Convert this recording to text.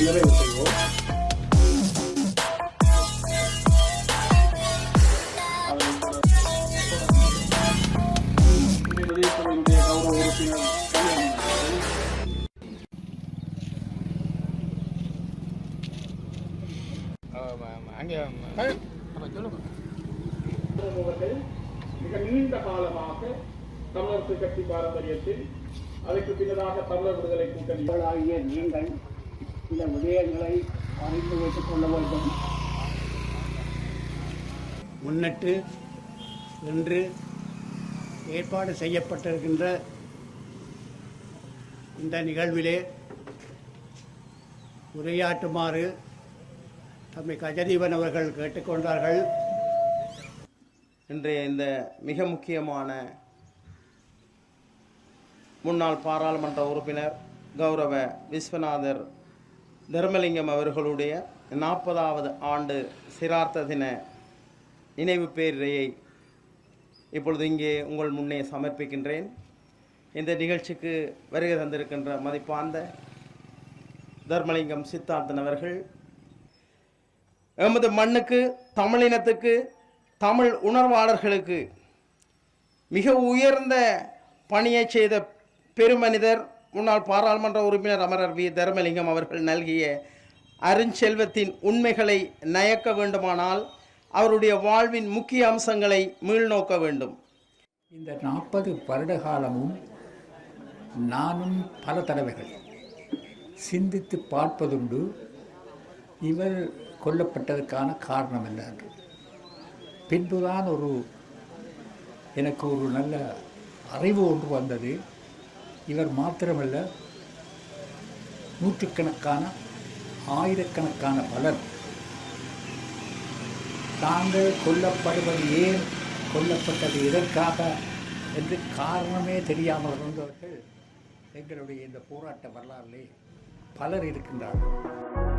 நிறைவு செய்வோம். பிரதேசத்தினுடைய கௌரவ உறுப்பினர் அவர்கள் மிக நீண்ட காலமாக தமிழரசு கட்சி பாரம்பரியத்தில் அதற்கு பின்னதாக தமிழர் விடுதலை கூட்டணிகளாகிய நீங்கள் சில விடயங்களை அறிந்து வைத்துக் கொள்ள வேண்டும். முன்னிட்டு இன்று ஏற்பாடு செய்யப்பட்டிருக்கின்ற இந்த நிகழ்விலே உரையாற்றுமாறு தம்மை கஜதீபன் அவர்கள் கேட்டுக்கொண்டார்கள். இன்றைய இந்த மிக முக்கியமான முன்னாள் பாராளுமன்ற உறுப்பினர் கௌரவ விஸ்வநாதர் தர்மலிங்கம் அவர்களுடைய 40வது ஆண்டு சிரார்த்த தின நினைவு பேருரையை இப்பொழுது இங்கே உங்கள் முன்னே சமர்ப்பிக்கின்றேன். இந்த நிகழ்ச்சிக்கு வருகை தந்திருக்கின்ற மதிப்பார்ந்த தர்மலிங்கம் சித்தார்த்தன் அவர்கள் எமது மண்ணுக்கு, தமிழினத்துக்கு, தமிழ் உணர்வாளர்களுக்கு மிக உயர்ந்த பணியை செய்த பெருமனிதர் முன்னாள் பாராளுமன்ற உறுப்பினர் அமரர் வி தர்மலிங்கம் அவர்கள் நல்கிய அருஞ்செல்வத்தின் உண்மைகளை நயக்க வேண்டுமானால் அவருடைய வாழ்வின் முக்கிய அம்சங்களை மீள்நோக்க வேண்டும். இந்த 40 வருட காலமும் நானும் பல தடவைகள் சிந்தித்து பார்ப்பதுண்டு, இவர் கொல்லப்பட்டதற்கான காரணம் என்ன என்று. பின்புதான் எனக்கு ஒரு நல்ல அறிவு ஒன்று வந்தது. இவர் மாத்திரமல்ல, நூற்றுக்கணக்கான ஆயிரக்கணக்கான பலர் தாங்கள் கொல்லப்படுவது ஏன், கொல்லப்பட்டது எதற்காக என்று காரணமே தெரியாமல் இருந்தவர்கள் எங்களுடைய இந்த போராட்ட வரலாறிலே பலர் இருக்கின்றார்கள்.